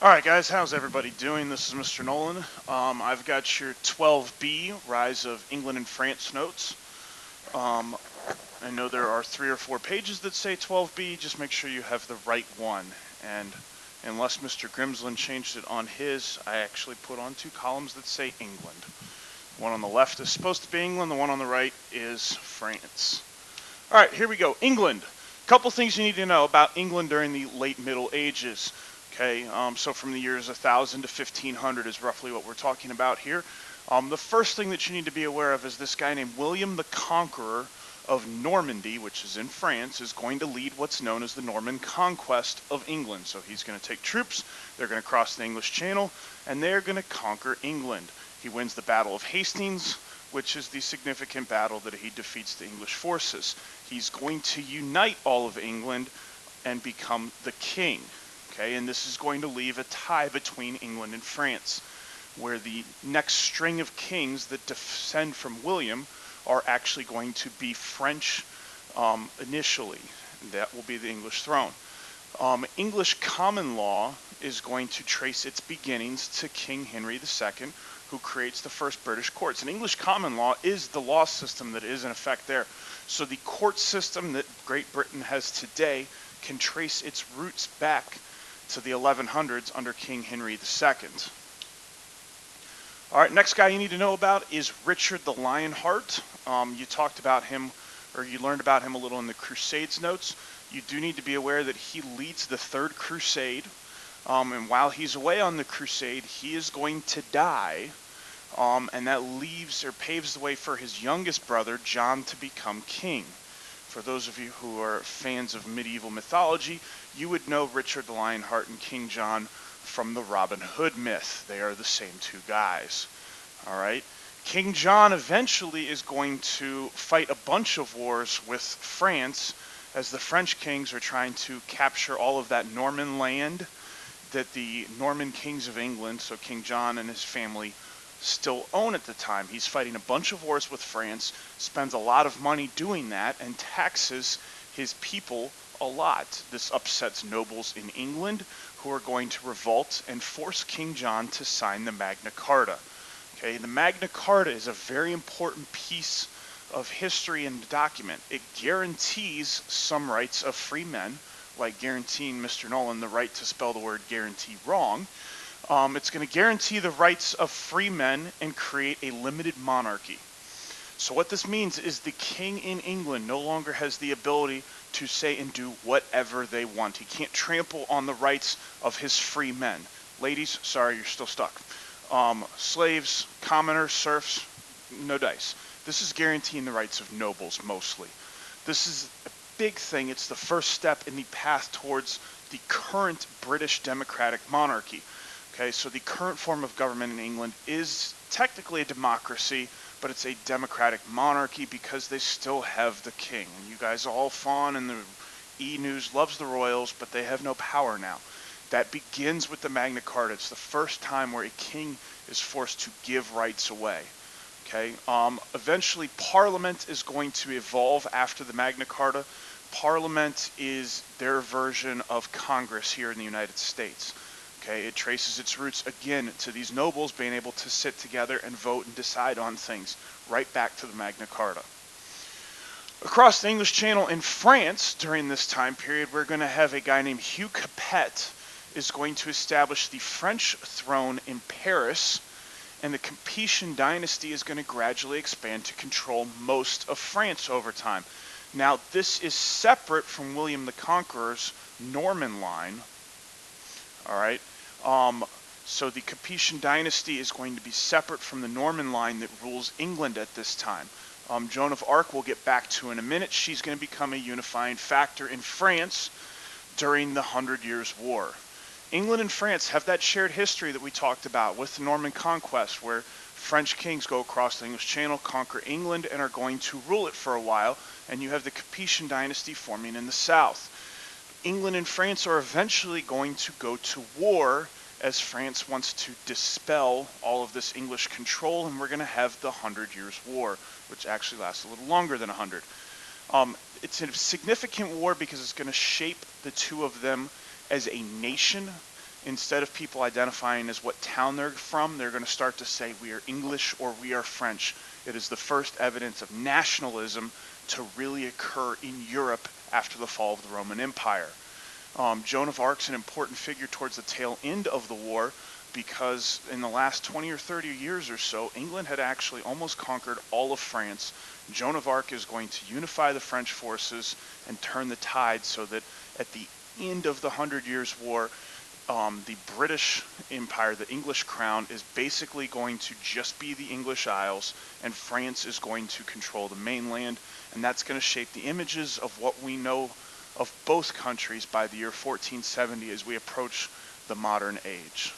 Alright guys, how's everybody doing? This is Mr. Nolan. I've got your 12B, Rise of England and France notes. I know there are 3 or 4 pages that say 12B, just make sure you have the right one. And unless Mr. Grimsland changed it on his, I actually put on 2 columns that say England. One on the left is supposed to be England, the one on the right is France. Alright, here we go. England. Couple things you need to know about England during the late Middle Ages. Okay, so from the years 1000 to 1500 is roughly what we're talking about here. The first thing that you need to be aware of is this guy named William the Conqueror of Normandy, which is in France, is going to lead what's known as the Norman Conquest of England. So he's going to take troops, they're going to cross the English Channel, and they're going to conquer England. He wins the Battle of Hastings, which is the significant battle that he defeats the English forces. He's going to unite all of England and become the king. Okay, and this is going to leave a tie between England and France, where the next string of kings that descend from William are actually going to be French initially. That will be the English throne. English common law is going to trace its beginnings to King Henry II, who creates the first British courts. And English common law is the law system that is in effect there. So the court system that Great Britain has today can trace its roots back to the 1100s under King Henry II. All right, next guy you need to know about is Richard the Lionheart. You talked about him, or you learned about him a little in the Crusades notes. You do need to be aware that he leads the Third Crusade, and while he's away on the crusade, he is going to die, and that leaves or paves the way for his youngest brother, John, to become king. For those of you who are fans of medieval mythology, you would know Richard the Lionheart and King John from the Robin Hood myth. They are the same 2 guys. All right. King John eventually is going to fight a bunch of wars with France as the French kings are trying to capture all of that Norman land that the Norman kings of England, so King John and his family, still own at the time. He's fighting a bunch of wars with France, spends a lot of money doing that, and taxes his people a lot. This upsets nobles in England who are going to revolt and force King John to sign the Magna Carta. Okay, the Magna Carta is a very important piece of history and document. It guarantees some rights of free men, like guaranteeing Mr. Nolan the right to spell the word guarantee wrong. It's going to guarantee the rights of free men and create a limited monarchy. So what this means is the king in England no longer has the ability to say and do whatever they want. He can't trample on the rights of his free men. Ladies, sorry, you're still stuck. Slaves, commoners, serfs, no dice. This is guaranteeing the rights of nobles mostly. This is a big thing. It's the first step in the path towards the current British democratic monarchy. Okay, so the current form of government in England is technically a democracy, but it's a democratic monarchy because they still have the king. And you guys all fawn, and the E-News loves the royals, but they have no power now. That begins with the Magna Carta. It's the first time where a king is forced to give rights away. Okay, eventually Parliament is going to evolve after the Magna Carta. Parliament is their version of Congress here in the United States. Okay, it traces its roots again to these nobles being able to sit together and vote and decide on things, right back to the Magna Carta. Across the English Channel in France during this time period, we're going to have a guy named Hugh Capet is going to establish the French throne in Paris, and the Capetian dynasty is going to gradually expand to control most of France over time. Now, this is separate from William the Conqueror's Norman line. All right. So the Capetian dynasty is going to be separate from the Norman line that rules England at this time. Joan of Arc we'll get back to in a minute. She's going to become a unifying factor in France during the 100 Years' War. England and France have that shared history that we talked about with the Norman conquest, where French kings go across the English Channel, conquer England, and are going to rule it for a while, and you have the Capetian dynasty forming in the south. England and France are eventually going to go to war as France wants to dispel all of this English control, and we're going to have the 100 Years' War, which actually lasts a little longer than 100. It's a significant war because it's going to shape the two of them as a nation instead of people identifying as what town they're from, they're going to start to say we are English or we are French. It is the first evidence of nationalism to really occur in Europe after the fall of the Roman Empire. Joan of Arc's an important figure towards the tail end of the war because in the last 20 or 30 years or so, England had actually almost conquered all of France. Joan of Arc is going to unify the French forces and turn the tide so that at the end of the 100 Years' War, the British Empire, the English crown, is basically going to just be the English Isles, and France is going to control the mainland, and that's going to shape the images of what we know of both countries by the year 1470 as we approach the modern age.